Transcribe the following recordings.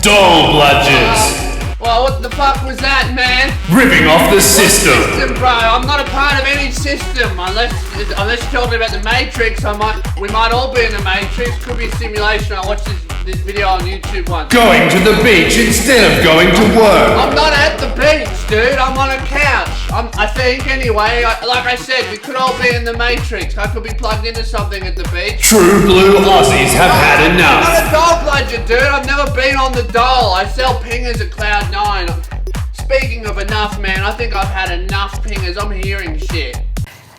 Doll bludgers. Well, what the fuck was that, man? Ripping off the system. Bro, I'm not a part of any system. Unless you're talking about the Matrix, we might all be in the Matrix. Could be a simulation. I watched this video on YouTube once. Going to the beach instead of going to work. I'm not at the beach, dude. I'm on a couch. I think anyway. Like I said, we could all be in the Matrix. I could be plugged into something at the beach. True blue Aussies have had enough. I'm not a doll bludger, dude. I've never been on the doll. I sell pingers at Cloud9. Speaking of enough, man, I think I've had enough pingers. I'm hearing shit.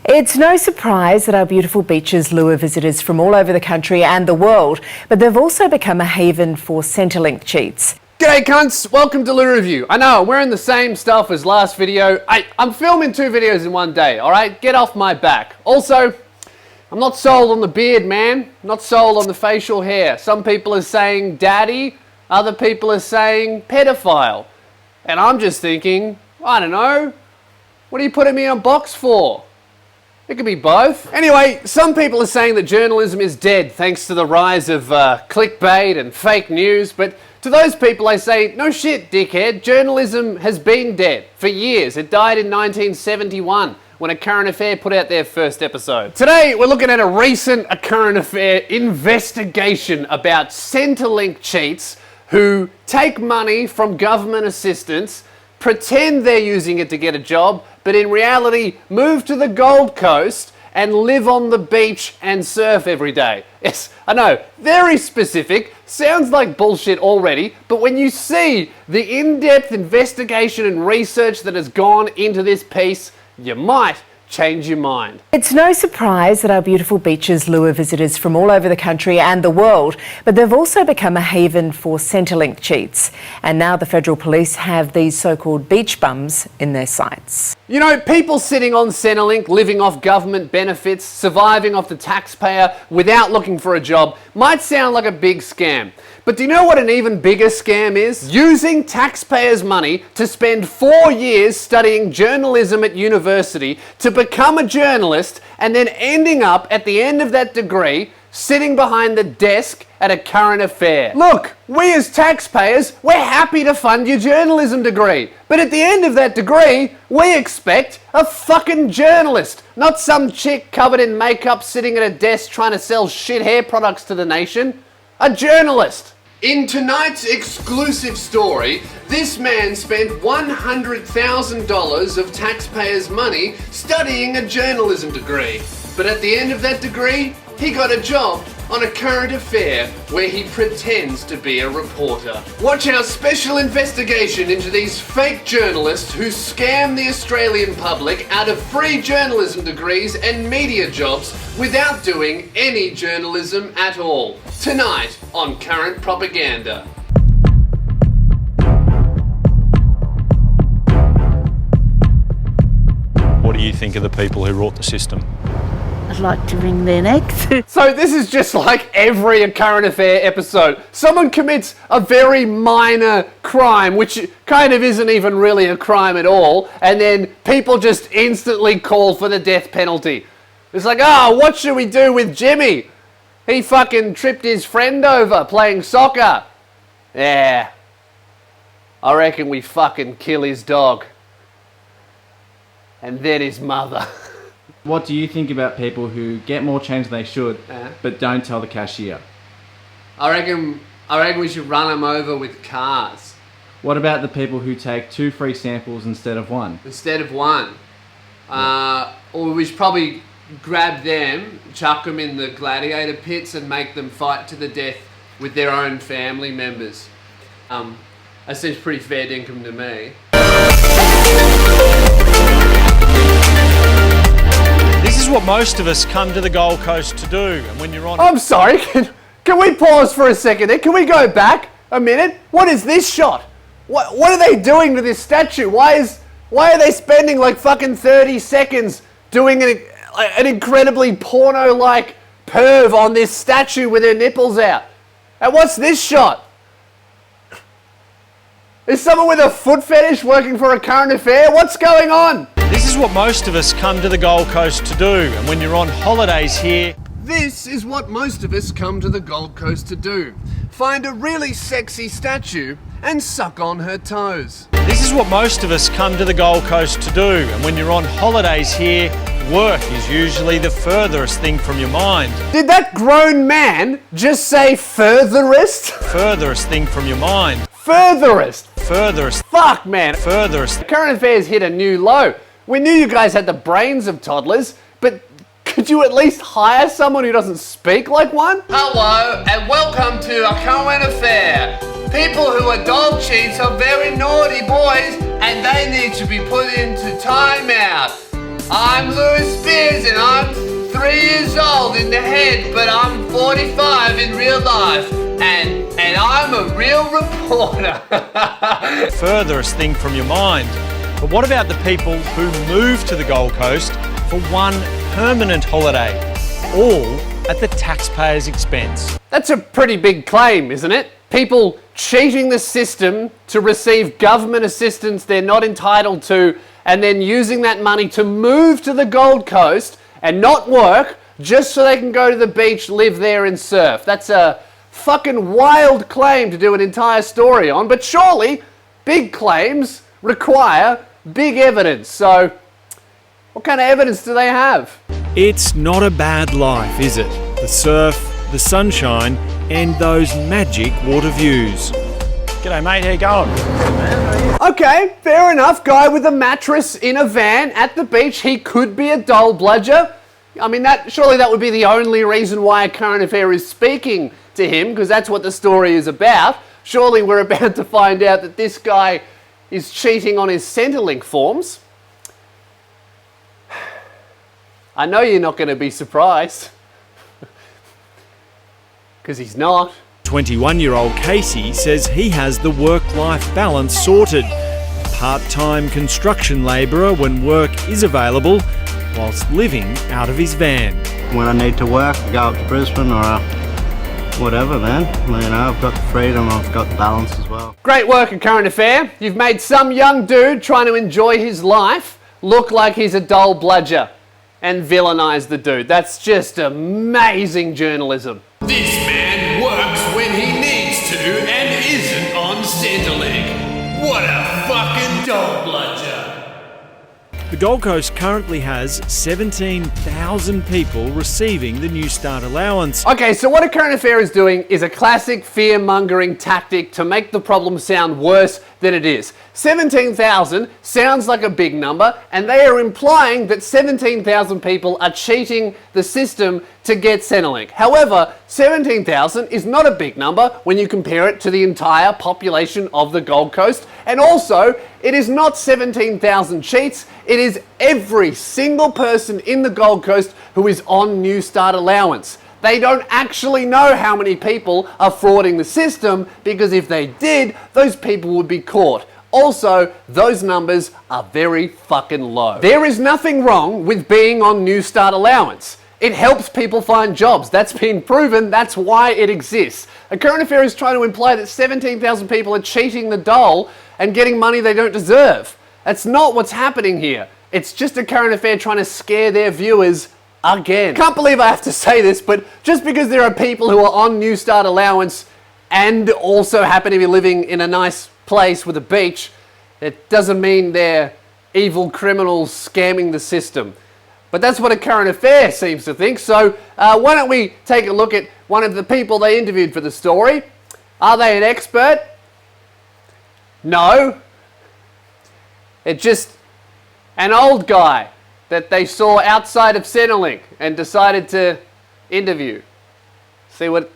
It's no surprise that our beautiful beaches lure visitors from all over the country and the world, but they've also become a haven for Centrelink cheats. G'day cunts, welcome to LewReview. I know, I'm wearing the same stuff as last video. I'm filming 2 videos in one day, alright? Get off my back. Also, I'm not sold on the beard, man. I'm not sold on the facial hair. Some people are saying daddy, other people are saying pedophile. And I'm just thinking, I don't know, what are you putting me on box for? It could be both. Anyway, some people are saying that journalism is dead thanks to the rise of clickbait and fake news, but to those people I say, no shit, dickhead, journalism has been dead for years. It died in 1971 when A Current Affair put out their first episode. Today, we're looking at a recent A Current Affair investigation about Centrelink cheats who take money from government assistance, pretend they're using it to get a job, but in reality move to the Gold Coast and live on the beach and surf every day. Yes, I know, very specific, sounds like bullshit already, but when you see the in-depth investigation and research that has gone into this piece, you might change your mind. It's no surprise that our beautiful beaches lure visitors from all over the country and the world, but they've also become a haven for Centrelink cheats. And now the federal police have these so-called beach bums in their sights. You know, people sitting on Centrelink, living off government benefits, surviving off the taxpayer without looking for a job, might sound like a big scam. But do you know what an even bigger scam is? Using taxpayers' money to spend 4 years studying journalism at university to become a journalist and then ending up at the end of that degree sitting behind the desk at A Current Affair. Look, we as taxpayers, we're happy to fund your journalism degree. But at the end of that degree, we expect a fucking journalist, not some chick covered in makeup sitting at a desk trying to sell shit hair products to the nation. A journalist. In tonight's exclusive story, this man spent $100,000 of taxpayers' money studying a journalism degree. But at the end of that degree, he got a job on A Current Affair where he pretends to be a reporter. Watch our special investigation into these fake journalists who scam the Australian public out of free journalism degrees and media jobs without doing any journalism at all. Tonight on Current Propaganda. What do you think of the people who wrought the system? I'd like to wring their necks. So this is just like every A Current Affair episode. Someone commits a very minor crime, which kind of isn't even really a crime at all, and then people just instantly call for the death penalty. It's like, oh, what should we do with Jimmy? He fucking tripped his friend over playing soccer. Yeah. I reckon we fucking kill his dog. And then his mother. What do you think about people who get more change than they should, but don't tell the cashier? I reckon we should run them over with cars. What about the people who take 2 free samples instead of 1? Instead of 1. Or we should probably grab them, chuck them in the gladiator pits and make them fight to the death with their own family members. That seems pretty fair dinkum to me. This is what most of us come to the Gold Coast to do, and when you're on... I'm sorry, can we pause for a second there? Can we go back a minute? What is this shot? What are they doing to this statue? Why are they spending like fucking 30 seconds doing an incredibly porno-like perv on this statue with her nipples out? And what's this shot? Is someone with a foot fetish working for A Current Affair? What's going on? This is what most of us come to the Gold Coast to do, and when you're on holidays here... This is what most of us come to the Gold Coast to do. Find a really sexy statue and suck on her toes. This is what most of us come to the Gold Coast to do, and when you're on holidays here, work is usually the furthest thing from your mind. Did that grown man just say furthest? Furthest thing from your mind. Furthest. Furthest. Fuck, man. Furthest. Current affairs hit a new low. We knew you guys had the brains of toddlers, but could you at least hire someone who doesn't speak like one? Hello, and welcome to a current affair. People who are dog cheats are very naughty boys, and they need to be put into timeout. I'm Lewis Spears, and I'm 3 years old in the head, but I'm 45 in real life, and I'm a real reporter. Furthest thing from your mind. But what about the people who move to the Gold Coast for one permanent holiday, all at the taxpayer's expense? That's a pretty big claim, isn't it? People cheating the system to receive government assistance they're not entitled to, and then using that money to move to the Gold Coast and not work just so they can go to the beach, live there and surf. That's a fucking wild claim to do an entire story on, but surely big claims require big evidence. So what kind of evidence do they have? It's not a bad life, is it? The surf, the sunshine, and those magic water views. G'day mate, how you going? Okay, fair enough. Guy with a mattress in a van at the beach. He could be a dull bludger. I mean, surely that would be the only reason why a current affair is speaking to him, because that's what the story is about. Surely we're about to find out that this guy is cheating on his Centrelink forms. I know you're not going to be surprised. Because he's not. 21-year-old Casey says he has the work-life balance sorted. Part-time construction labourer when work is available, whilst living out of his van. When I need to work, I go up to Brisbane or whatever then. You know, I've got the freedom, I've got the balance as well. Great work at Current Affair. You've made some young dude trying to enjoy his life look like he's a dull bludger and villainize the dude. That's just amazing journalism. This man works when he needs to and isn't on Centrelink. What a fucking dog bludger. The Gold Coast currently has 17,000 people receiving the New Start allowance. Okay, so what a Current Affair is doing is a classic fear-mongering tactic to make the problem sound worse than it is. 17,000 sounds like a big number, and they are implying that 17,000 people are cheating the system to get Centrelink. However, 17,000 is not a big number when you compare it to the entire population of the Gold Coast, and also, it is not 17,000 cheats, it is every single person in the Gold Coast who is on New Start allowance. They don't actually know how many people are frauding the system, because if they did, those people would be caught. Also, those numbers are very fucking low. There is nothing wrong with being on New Start allowance. It helps people find jobs. That's been proven. That's why it exists. A Current Affair is trying to imply that 17,000 people are cheating the dole and getting money they don't deserve. That's not what's happening here. It's just a Current Affair trying to scare their viewers again. Can't believe I have to say this, but just because there are people who are on New Start allowance and also happen to be living in a nice place with a beach, it doesn't mean they're evil criminals scamming the system. But that's what a Current Affair seems to think. So why don't we take a look at one of the people they interviewed for the story. Are they an expert? No. It's just an old guy that they saw outside of Centrelink and decided to interview. See what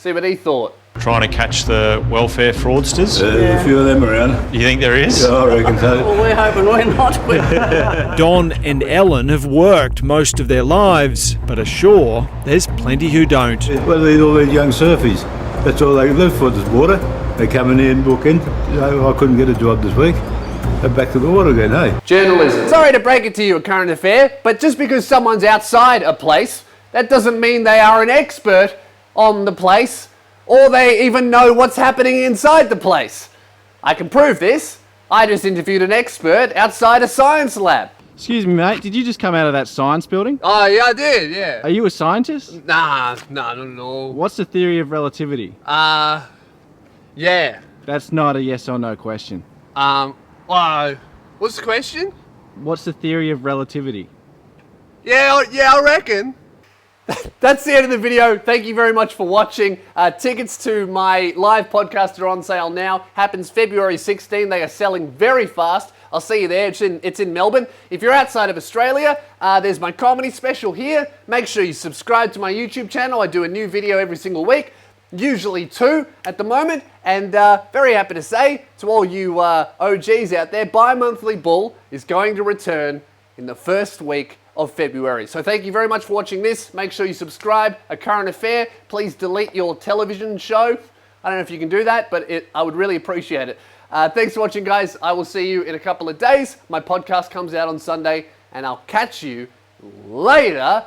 he thought. Trying to catch the welfare fraudsters? A few of them around. You think there is? Yeah, I reckon so. Well, we're hoping we're not. Don and Ellen have worked most of their lives, but are sure there's plenty who don't. Well, they're all these young surfies. That's all they live for, is water. They come in here and book in. I couldn't get a job this week. They're back to the water again, hey? Journalism. Sorry to break it to you, a Current Affair, but just because someone's outside a place, that doesn't mean they are an expert on the place, or they even know what's happening inside the place. I can prove this. I just interviewed an expert outside a science lab. Excuse me, mate. Did you just come out of that science building? Oh, yeah, I did, yeah. Are you a scientist? Nah, not at all. What's the theory of relativity? Yeah. That's not a yes or no question. Well, what's the question? What's the theory of relativity? Yeah, I reckon. That's the end of the video. Thank you very much for watching. Tickets to my live podcast are on sale now. Happens February 16. They are selling very fast. I'll see you there. It's in Melbourne. If you're outside of Australia, there's my comedy special here. Make sure you subscribe to my YouTube channel. I do a new video every single week, usually 2 at the moment. And very happy to say to all you OGs out there, Bi-Monthly Bull is going to return in the first week of February. So thank you very much for watching this. Make sure you subscribe. A Current Affair. Please delete your television show. I don't know if you can do that, but I would really appreciate it. Thanks for watching, guys. I will see you in a couple of days. My podcast comes out on Sunday, and I'll catch you later.